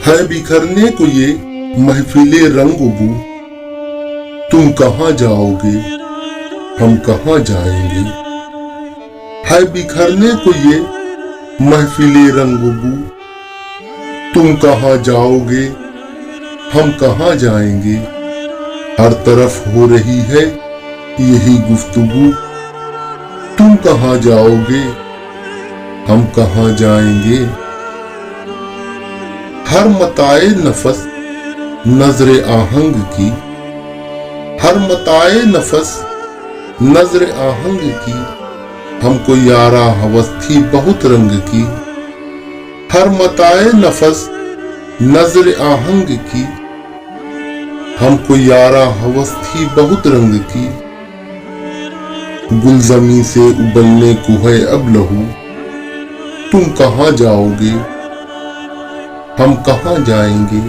है बिखरने को ये महफिले रंग बू, तुम कहाँ जाओगे हम कहाँ जाएंगे। है बिखरने को ये महफिले रंग बू, तुम कहाँ जाओगे हम कहाँ जाएंगे। हर तरफ हो रही है यही गुफ्तगू, तुम कहाँ जाओगे हम कहाँ जाएंगे। हर मताए नफस नजरे आहंग की, हर मताए नफस नजरे आहंग की, हमको यारा हवस थी बहुत रंग की। हर मताए नफस नजरे आहंग की, हमको यारा हवस थी बहुत रंग की। गुलजमी से उबलने को है अब लहू, तुम कहाँ जाओगे हम कहाँ जाएंगे।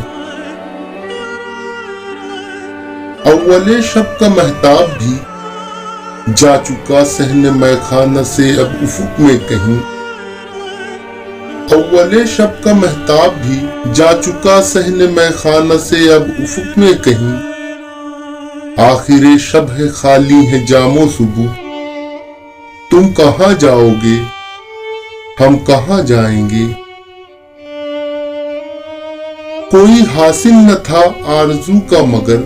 अव्वले शब का महताब भी जा चुका सहने मैखाना से अब उफुक में कहीं। अव्वले शब का महताब भी जा चुका सहने मैखाना से अब उफुक में कहीं। आखिरे शब है खाली है जामो सुबह, तुम कहाँ जाओगे हम कहाँ जाएंगे। कोई हासिल न था आरज़ू का मगर,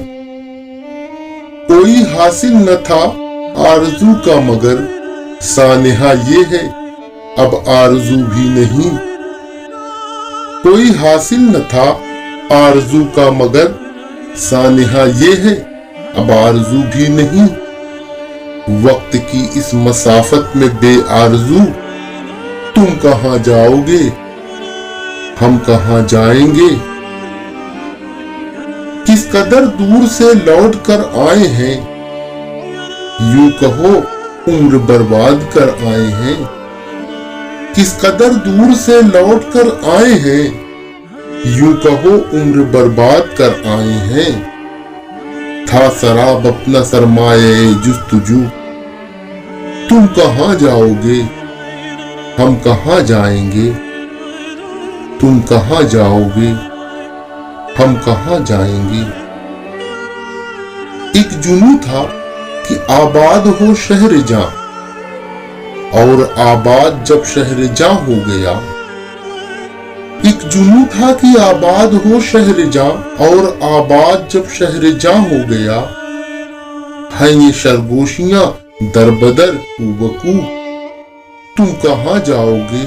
कोई हासिल न था आरज़ू का मगर, सानेहा ये है अब आरज़ू भी नहीं। कोई हासिल न था आरज़ू का मगर, सानेहा ये है अब आरज़ू भी नहीं। वक्त की इस मसाफत में बेआरज़ू, तुम कहाँ जाओगे हम कहाँ जाएंगे। किस कदर दूर से लौट कर आए हैं, यूं कहो उम्र बर्बाद कर आए हैं। किस कदर दूर से लौट कर आए हैं, यूं कहो उम्र बर्बाद कर आए हैं। था शराब अपना सरमाए जुस्तजू, तुम कहाँ जाओगे हम कहाँ जाएंगे। तुम कहाँ जाओगे हम कहाँ जाएंगे। एक जुनून था कि आबाद हो शहर जहां, और आबाद जब शहर जहां हो गया। एक जुनून था कि आबाद हो शहर जहां, और आबाद जब शहर जहां हो गया। हैं ये सरगोशियां दरबदर बकू, तुम कहाँ जाओगे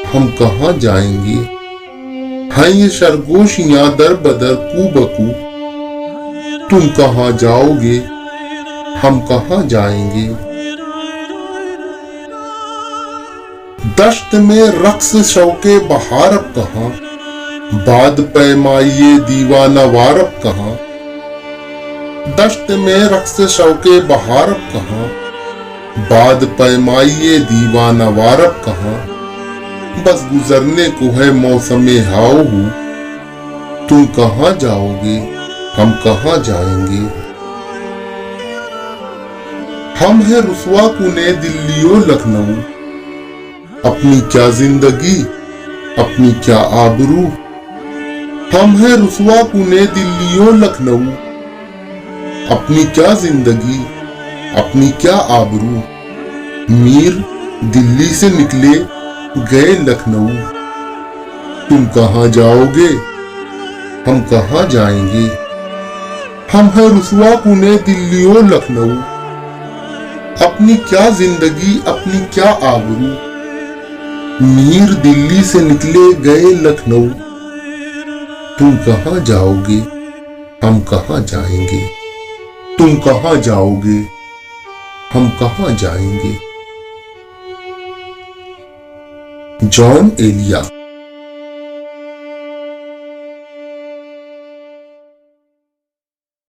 हम कहाँ जाएंगे। हैं ये सरगोशियां दरबदर बकू, तुम कहाँ जाओगे हम कहाँ जाएंगे। दश्त में रक्स शौके बहार अब कहाँ, बाद पैमाइये दीवाना वार अब कहाँ। दश्त में रक्स शौके बहार अब कहाँ, बाद पैमाइये दीवाना वार अब कहाँ। बस गुजरने को है मौसमे हाऊ, तुम कहाँ जाओगे हम कहाँ जाएंगे। हम है रुसवा कुने दिल्लियों लखनऊ, अपनी क्या जिंदगी अपनी क्या आबरू। हम है रुसवा कुने दिल्लियों लखनऊ, अपनी क्या जिंदगी अपनी क्या आबरू। मीर दिल्ली से निकले गए लखनऊ, तुम कहाँ जाओगे हम कहाँ जाएंगे। हम है रुसवा कुने दिल्लियों लखनऊ, अपनी क्या जिंदगी अपनी क्या आबरू। मीर दिल्ली से निकले गए लखनऊ, तुम कहाँ जाओगे हम कहाँ जाएंगे। तुम कहाँ जाओगे हम कहाँ जाएंगे। जॉन एलिया।